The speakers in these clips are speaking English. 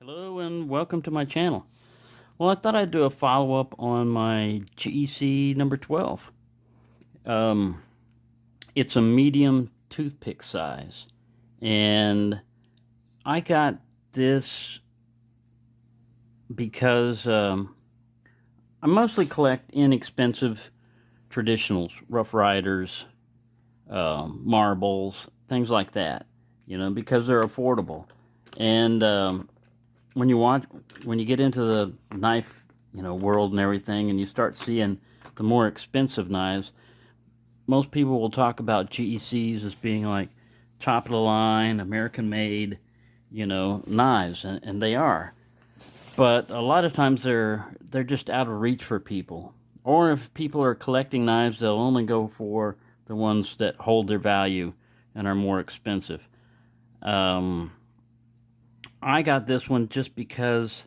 Hello and welcome to my channel. Well, I thought I'd do a follow-up on my GEC number 12. Um, it's a medium toothpick size, and I got this because I mostly collect inexpensive traditionals, Rough Riders, marbles, things like that, because they're affordable. And when you get into the knife, world and everything, and you start seeing the more expensive knives, most people will talk about GECs as being like top of the line, American made, knives, and they are. But a lot of times they're just out of reach for people. Or if people are collecting knives, they'll only go for the ones that hold their value and are more expensive. I got this one just because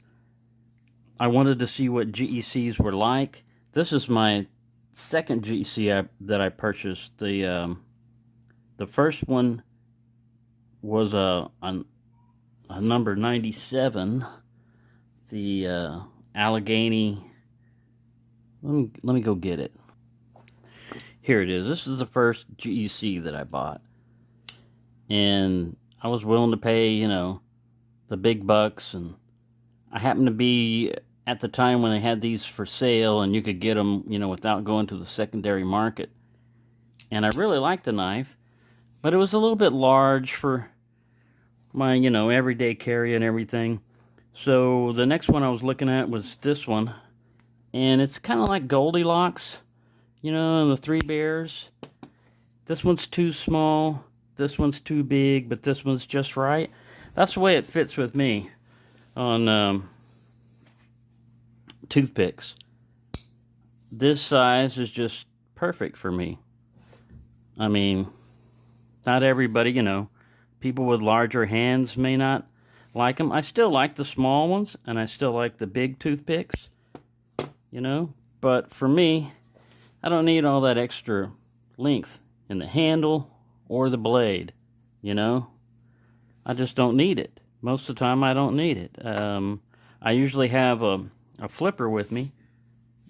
I wanted to see what GECs were like. This is my second GEC that I purchased. The first one was a number 97, the Allegheny. Let me go get it. Here it is. This is the first GEC that I bought, and I was willing to pay, the big bucks, and I happened to be at the time when they had these for sale and you could get them, without going to the secondary market. And I really liked the knife, but it was a little bit large for my, everyday carry and everything. So the next one I was looking at was this one, and it's kind of like Goldilocks, and the Three Bears. This one's too small, this one's too big, but this one's just right. That's the way it fits with me on toothpicks. This size is just perfect for me. I mean, not everybody, people with larger hands may not like them. I still like the small ones, and I still like the big toothpicks, but for me, I don't need all that extra length in the handle or the blade, I just don't need it. Most of the time, I don't need it. I usually have a flipper with me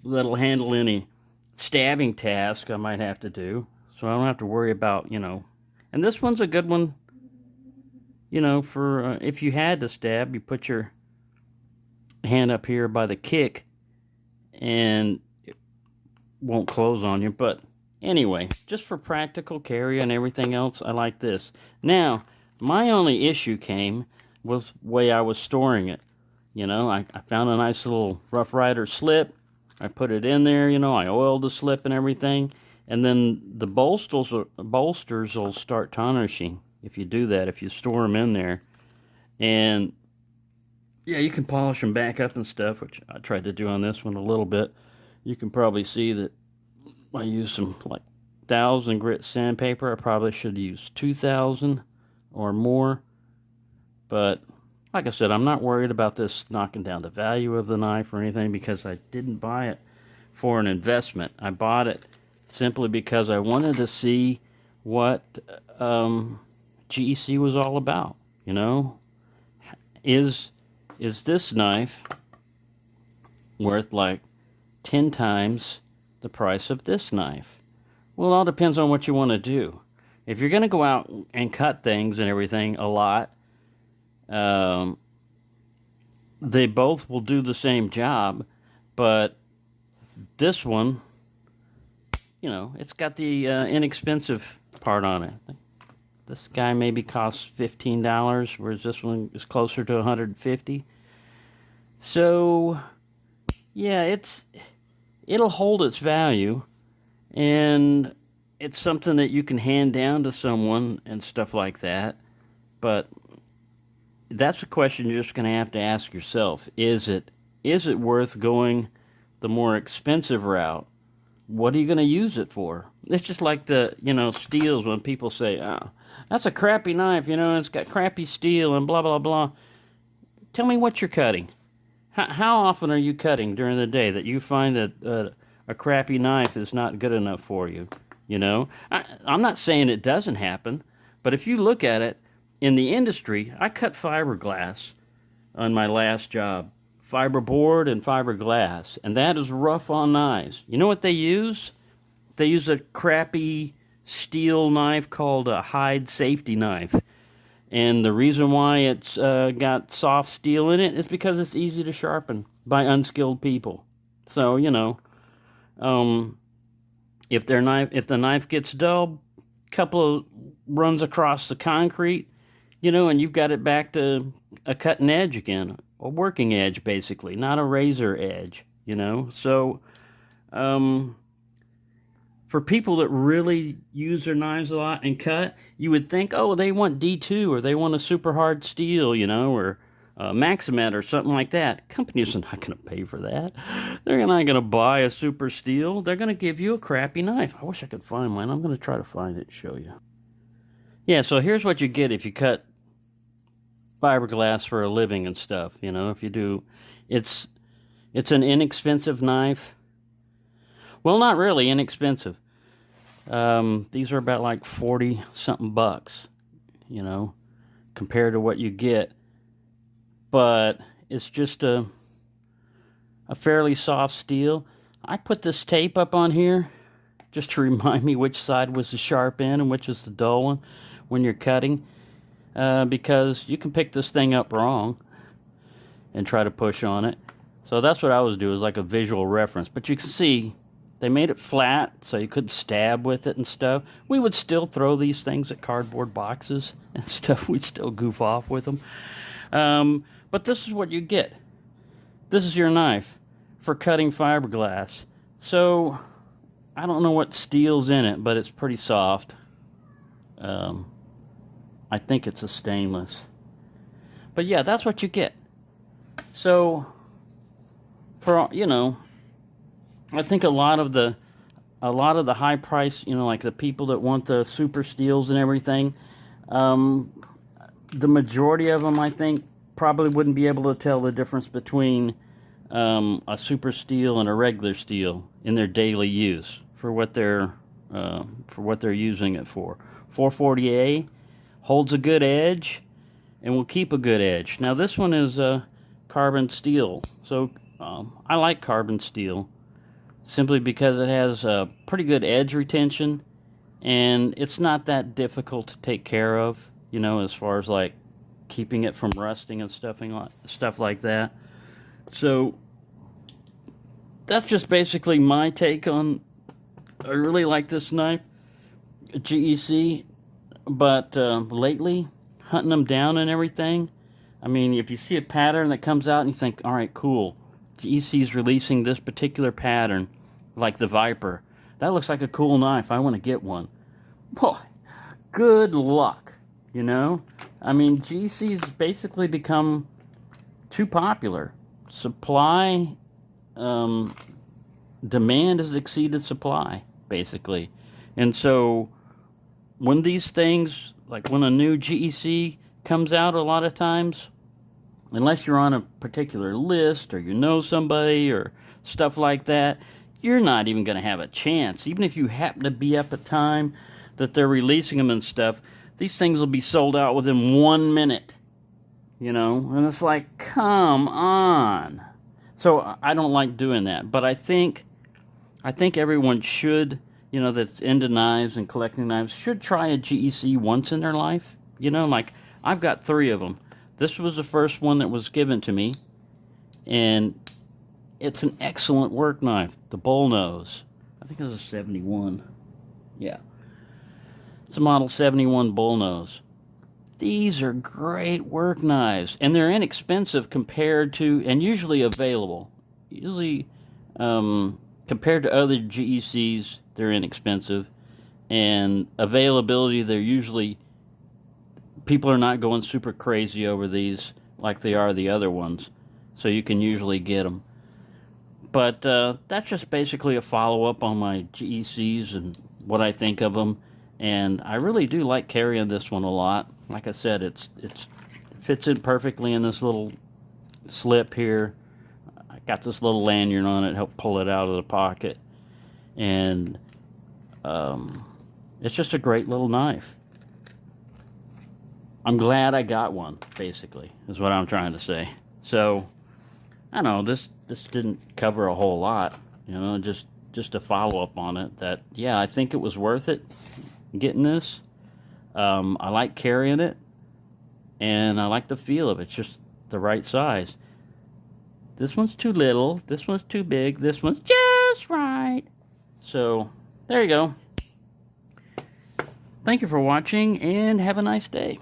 that'll handle any stabbing task I might have to do, so I don't have to worry about, And this one's a good one, for if you had to stab, you put your hand up here by the kick, and it won't close on you. But anyway, just for practical carry and everything else, I like this. Now, my only issue came with the way I was storing it. I found a nice little Rough Rider slip. I put it in there, I oiled the slip and everything. And then the bolsters will start tarnishing if you do that, if you store them in there. And yeah, you can polish them back up and stuff, which I tried to do on this one a little bit. You can probably see that I used some like 1,000 grit sandpaper. I probably should use 2,000 or more. But like I said, I'm not worried about this knocking down the value of the knife or anything, because I didn't buy it for an investment. I bought it simply because I wanted to see what GEC was all about. Is this knife worth like 10 times the price of this knife? Well, it all depends on what you want to do. If you're going to go out and cut things and everything a lot, they both will do the same job, but this one, it's got the inexpensive part on it. This guy maybe costs $15, whereas this one is closer to $150. So, yeah, it'll hold its value, and it's something that you can hand down to someone and stuff like that. But that's a question you're just going to ask yourself. Is it worth going the more expensive route? What are you going to use it for? It's just like the, steels, when people say, oh, that's a crappy knife, it's got crappy steel and blah, blah, blah. Tell me what you're cutting. How often are you cutting during the day that you find that a crappy knife is not good enough for you? I'm not saying it doesn't happen, but if you look at it, in the industry, I cut fiberglass on my last job. Fiberboard and fiberglass. And that is rough on knives. You know what they use? They use a crappy steel knife called a Hyde safety knife. And the reason why it's got soft steel in it is because it's easy to sharpen by unskilled people. So, you know, if the knife gets dull, couple of runs across the concrete, you know, and you've got it back to a cutting edge again, a working edge basically, not a razor edge, you know. So, for people that really use their knives a lot and cut, you would think, oh, they want D2 or they want a super hard steel, you know, or Maximet or something like that. Companies are not going to pay for that. They're not going to buy a super steel. They're going to give you a crappy knife. I wish I could find mine. I'm going to try to find it and show you. Yeah, so here's what you get if you cut fiberglass for a living and stuff, you know, if you do. It's an inexpensive knife. Well, not really inexpensive. These are about like 40 something bucks, you know, compared to what you get. But it's just a fairly soft steel. I put this tape up on here just to remind me which side was the sharp end and which is the dull one when you're cutting, because you can pick this thing up wrong and try to push on it. So that's what I was doing, is like a visual reference. But you can see they made it flat so you couldn't stab with it and stuff. We would still throw these things at cardboard boxes and stuff. We'd still goof off with them. But this is what you get. This is your knife for cutting fiberglass. So I don't know what steel's in it, but it's pretty soft. I think it's a stainless. But yeah, that's what you get. So, for, you know, I think a lot of the high price, you know, like the people that want the super steels and everything, the majority of them, I think, probably wouldn't be able to tell the difference between a super steel and a regular steel in their daily use for what they're using it for. 440A holds a good edge and will keep a good edge. Now this one is carbon steel, so I like carbon steel simply because it has a pretty good edge retention and it's not that difficult to take care of, you know, as far as like keeping it from rusting and stuff like that. So that's just basically my take on. I really like this knife, GEC, but lately hunting them down and everything, I mean, if you see a pattern that comes out and you think, all right, cool, GEC is releasing this particular pattern, like the Viper, that looks like a cool knife, I want to get one. Boy, good luck, you know? I mean, GEC has basically become too popular. Supply, demand has exceeded supply, basically. And so, when these things, like when a new GEC comes out a lot of times, unless you're on a particular list or you know somebody or stuff like that, you're not even going to have a chance. Even if you happen to be up at time that they're releasing them and stuff, these things will be sold out within 1 minute, you know, and it's like, come on. So I don't like doing that, but I think everyone should, you know, that's into knives and collecting knives, should try a GEC once in their life. You know, like, I've got 3 of them. This was the first one that was given to me, and it's an excellent work knife. The bull nose, I think it was a 71. Yeah, it's a model 71 bull nose. These are great work knives, and they're inexpensive compared to, and usually available. Usually, compared to other GECs, they're inexpensive, and availability, they're usually, people are not going super crazy over these like they are the other ones, so you can usually get them. But that's just basically a follow-up on my GECs and what I think of them, and I really do like carrying this one a lot. Like I said, it fits in perfectly in this little slip here. I got this little lanyard on it, help pull it out of the pocket, and it's just a great little knife. I'm glad I got one, basically, is what I'm trying to say. So I don't know, this didn't cover a whole lot, you know, just a follow up on it. That yeah, I think it was worth it getting this. I like carrying it, and I like the feel of it. It's just the right size. This one's too little. This one's too big. This one's just right. So there you go. Thank you for watching, and have a nice day.